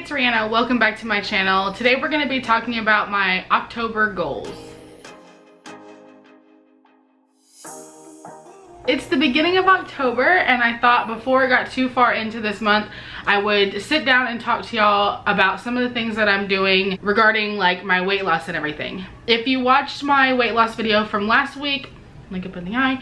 it's Rhianna. Welcome back to my channel. Today we're going to be talking about my October goals. It's the beginning of October and I thought before I got too far into this month, I would sit down and talk to y'all about some of the things that I'm doing regarding like my weight loss and everything. If you watched my weight loss video from last week, link up in the eye,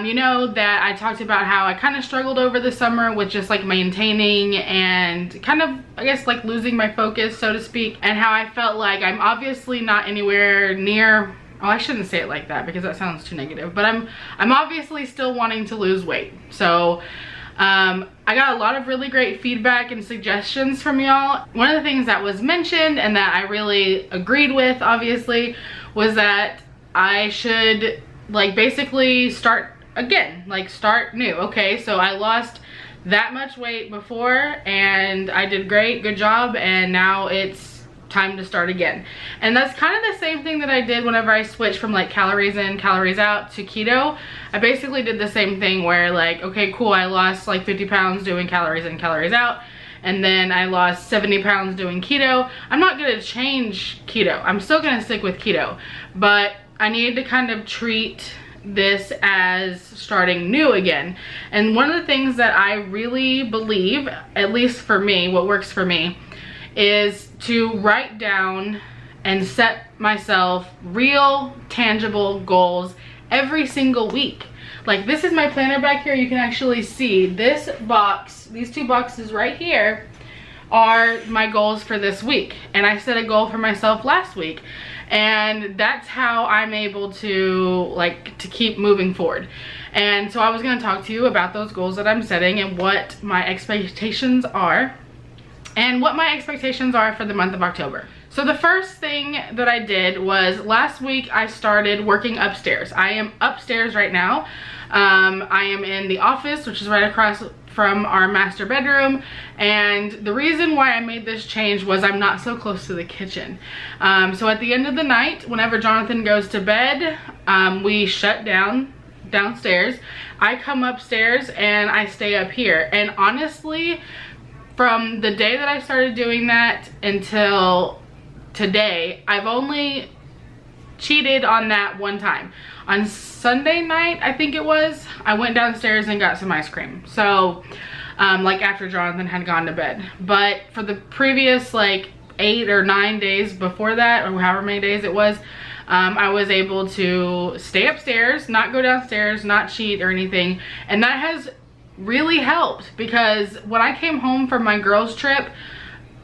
you know that I talked about how I kind of struggled over the summer with just like maintaining and kind of, I guess, like losing my focus, so to speak, and how I felt like I'm obviously not anywhere near, oh, I shouldn't say it like that because that sounds too negative, but I'm obviously still wanting to lose weight. So I got a lot of really great feedback and suggestions from y'all. One of the things that was mentioned and that I really agreed with, obviously, was that I should like basically start again, like start new. Okay, so I lost that much weight before and I did great, good job, and now it's time to start again. And that's kind of the same thing that I did whenever I switched from like calories in, calories out to keto. I basically did the same thing where like, okay, cool, I lost like 50 pounds doing calories in, calories out, and then I lost 70 pounds doing keto. I'm not gonna change keto. I'm still gonna stick with keto, but I needed to kind of treat this as starting new again. And one of the things that I really believe, at least for me, what works for me, is to write down and set myself real, tangible goals every single week. Like, this is my planner back here. You can actually see this box, these two boxes right here are my goals for this week. And I set a goal for myself last week. And that's how I'm able to keep moving forward. And so I was going to talk to you about those goals that I'm setting and what my expectations are and what my expectations are for the month of October. So the first thing that I did was last week I started working upstairs. I am upstairs right now. I am in the office, which is right across from our master bedroom, and the reason why I made this change was I'm not so close to the kitchen. So at the end of the night, whenever Jonathan goes to bed, we shut down downstairs. I come upstairs and I stay up here, and honestly, from the day that I started doing that until today, I've only cheated on that one time. On Sunday night, I think it was, I went downstairs and got some ice cream. So, like after Jonathan had gone to bed. But for the previous like 8 or 9 days before that, or however many days it was, I was able to stay upstairs, not go downstairs, not cheat or anything. And that has really helped because when I came home from my girls trip,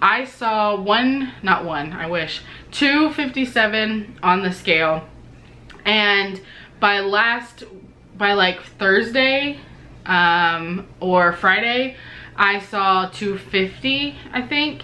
I saw 257 on the scale, and by like Thursday or Friday I saw 250, I think,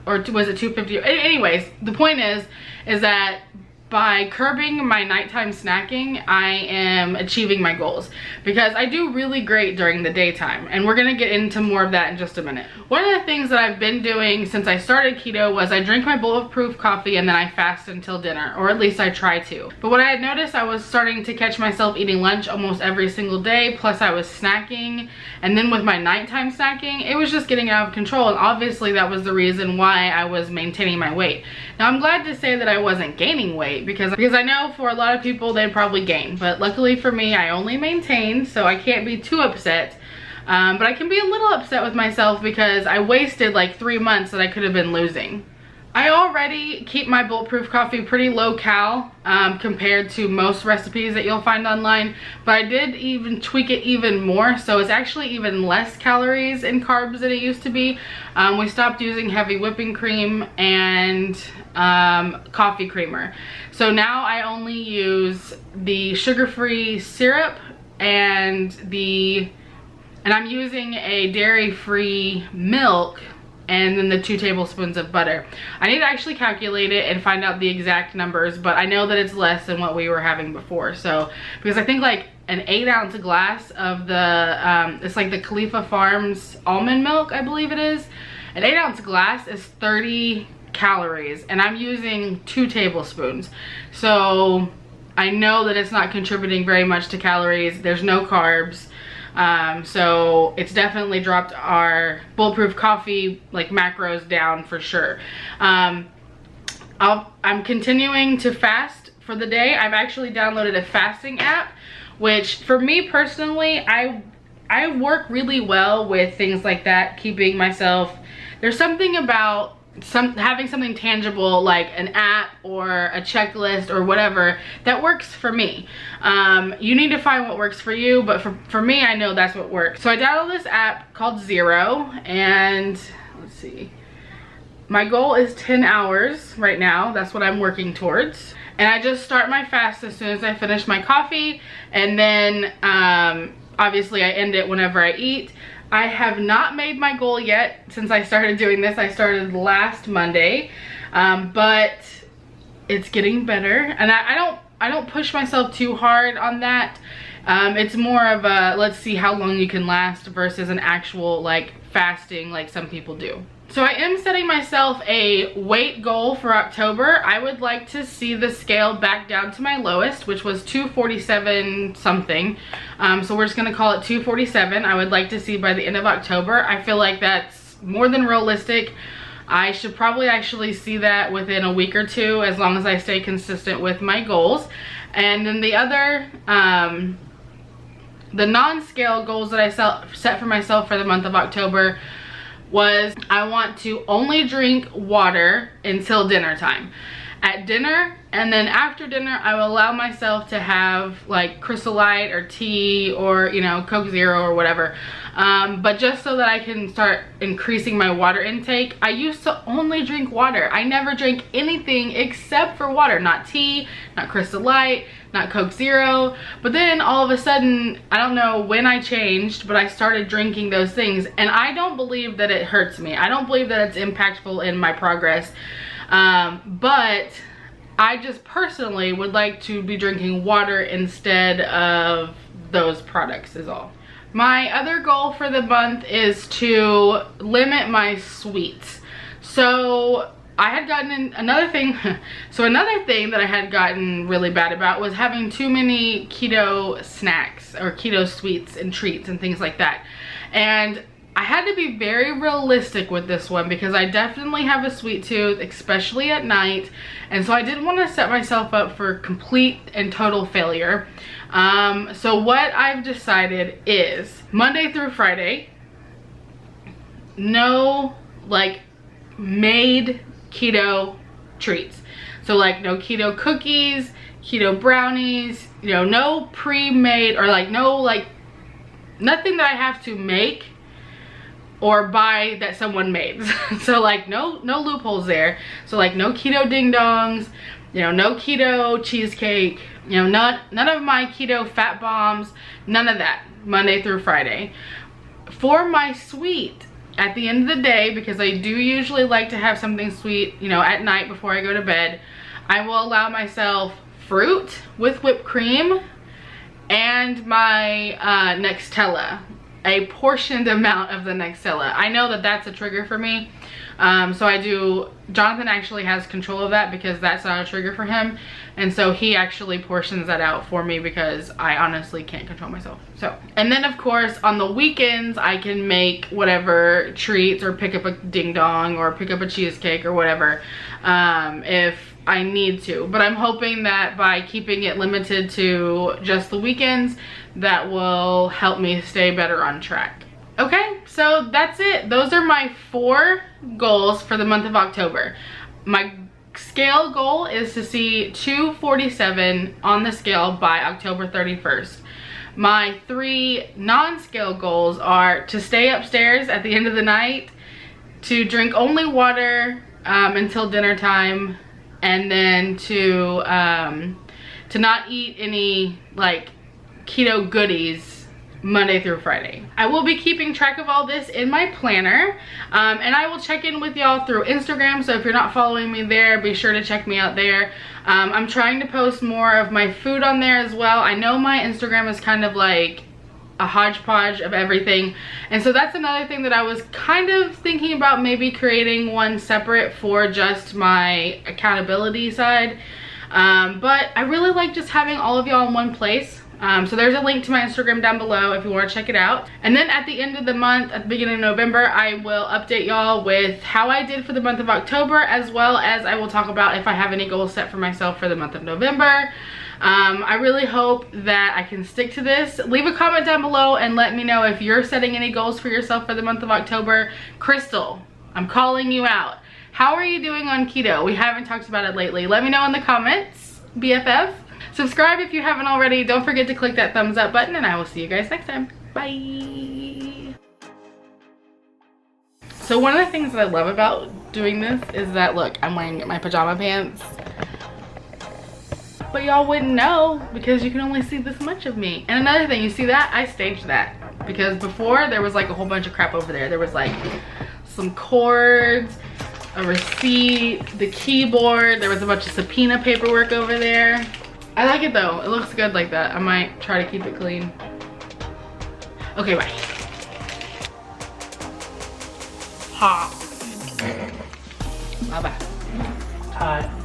or was it 250? Anyways, the point is that by curbing my nighttime snacking, I am achieving my goals because I do really great during the daytime, and we're gonna get into more of that in just a minute. One of the things that I've been doing since I started keto was I drink my bulletproof coffee and then I fast until dinner, or at least I try to. But what I had noticed, I was starting to catch myself eating lunch almost every single day, plus I was snacking, and then with my nighttime snacking, it was just getting out of control, and obviously that was the reason why I was maintaining my weight. Now I'm glad to say that I wasn't gaining weight, because I know for a lot of people they'd probably gain, but luckily for me I only maintained, so I can't be too upset. But I can be a little upset with myself because I wasted like 3 months that I could have been losing. I already keep my bulletproof coffee pretty low cal compared to most recipes that you'll find online, but I did even tweak it even more, so it's actually even less calories and carbs than it used to be. We stopped using heavy whipping cream and coffee creamer, so now I only use the sugar-free syrup and I'm using a dairy-free milk, and then the 2 tablespoons of butter. I need to actually calculate it and find out the exact numbers, but I know that it's less than what we were having before. So, because I think like an 8-ounce glass of the, it's like the Khalifa Farms almond milk, I believe it is. An 8-ounce glass is 30 calories, and I'm using 2 tablespoons. So I know that it's not contributing very much to calories. There's no carbs. So it's definitely dropped our bulletproof coffee like macros down for sure. I'm continuing to fast for the day. I've actually downloaded a fasting app, which for me personally, I work really well with things like that, keeping myself, there's something about having something tangible like an app or a checklist or whatever that works for me. You need to find what works for you, but for me, I know that's what works. So I downloaded this app called Zero, and let's see, my goal is 10 hours right now. That's what I'm working towards. And I just start my fast as soon as I finish my coffee, and then obviously I end it whenever I eat. I have not made my goal yet since I started doing this. I started last Monday, but it's getting better, and I don't push myself too hard on that. It's more of a let's see how long you can last versus an actual like fasting like some people do. So I am setting myself a weight goal for October. I would like to see the scale back down to my lowest, which was 247 something. So we're just gonna call it 247. I would like to see by the end of October. I feel like that's more than realistic. I should probably actually see that within a week or two, as long as I stay consistent with my goals. And then the other, the non-scale goals that I set for myself for the month of October was I want to only drink water until dinner time. At dinner, and then after dinner, I will allow myself to have like Crystal Light or tea or, you know, Coke Zero or whatever. But just so that I can start increasing my water intake. I used to only drink water. I never drank anything except for water. Not tea, not Crystal Light, not Coke Zero. But then all of a sudden, I don't know when I changed, but I started drinking those things. And I don't believe that it hurts me. I don't believe that it's impactful in my progress. But I just personally would like to be drinking water instead of those products is all. My other goal for the month is to limit my sweets. So I had gotten another thing. So another thing that I had gotten really bad about was having too many keto snacks or keto sweets and treats and things like that. And I had to be very realistic with this one because I definitely have a sweet tooth, especially at night. And so I didn't want to set myself up for complete and total failure. So what I've decided is Monday through Friday, no like made keto treats. So like no keto cookies, keto brownies, you know, no pre-made or like no like nothing that I have to make or buy that someone made. So like no loopholes there. So like no keto ding dongs, you know, no keto cheesecake, you know, none of my keto fat bombs, none of that, Monday through Friday. For my sweet, at the end of the day, because I do usually like to have something sweet, you know, at night before I go to bed, I will allow myself fruit with whipped cream and my Nextella, a portioned amount of the Nextella. I know that that's a trigger for me. So I do, Jonathan actually has control of that because that's not a trigger for him. And so he actually portions that out for me because I honestly can't control myself. So, and then of course on the weekends I can make whatever treats or pick up a ding dong or pick up a cheesecake or whatever if I need to. But I'm hoping that by keeping it limited to just the weekends, that will help me stay better on track. Okay, so that's it. Those are my 4 goals for the month of October. My scale goal is to see 247 on the scale by October 31st. My 3 non-scale goals are to stay upstairs at the end of the night, to drink only water until dinner time, and then to not eat any like keto goodies Monday through Friday. I will be keeping track of all this in my planner, and I will check in with y'all through Instagram. So if you're not following me there, be sure to check me out there. I'm trying to post more of my food on there as well. I know my Instagram is kind of like a hodgepodge of everything, and so that's another thing that I was kind of thinking about maybe creating one separate for just my accountability side. But I really like just having all of y'all in one place. So there's a link to my Instagram down below if you want to check it out. And then at the end of the month, at the beginning of November, I will update y'all with how I did for the month of October, as well as I will talk about if I have any goals set for myself for the month of November. I really hope that I can stick to this. Leave a comment down below and let me know if you're setting any goals for yourself for the month of October. Crystal, I'm calling you out. How are you doing on keto? We haven't talked about it lately. Let me know in the comments, BFF. Subscribe if you haven't already. Don't forget to click that thumbs up button, and I will see you guys next time. Bye. So one of the things that I love about doing this is that, look, I'm wearing my pajama pants. But y'all wouldn't know because you can only see this much of me. And another thing, you see that? I staged that. Because before, there was like a whole bunch of crap over there. There was like some cords, a receipt, the keyboard. There was a bunch of subpoena paperwork over there. I like it though. It looks good like that. I might try to keep it clean. Okay, bye. Ha. Bye-bye. Hi.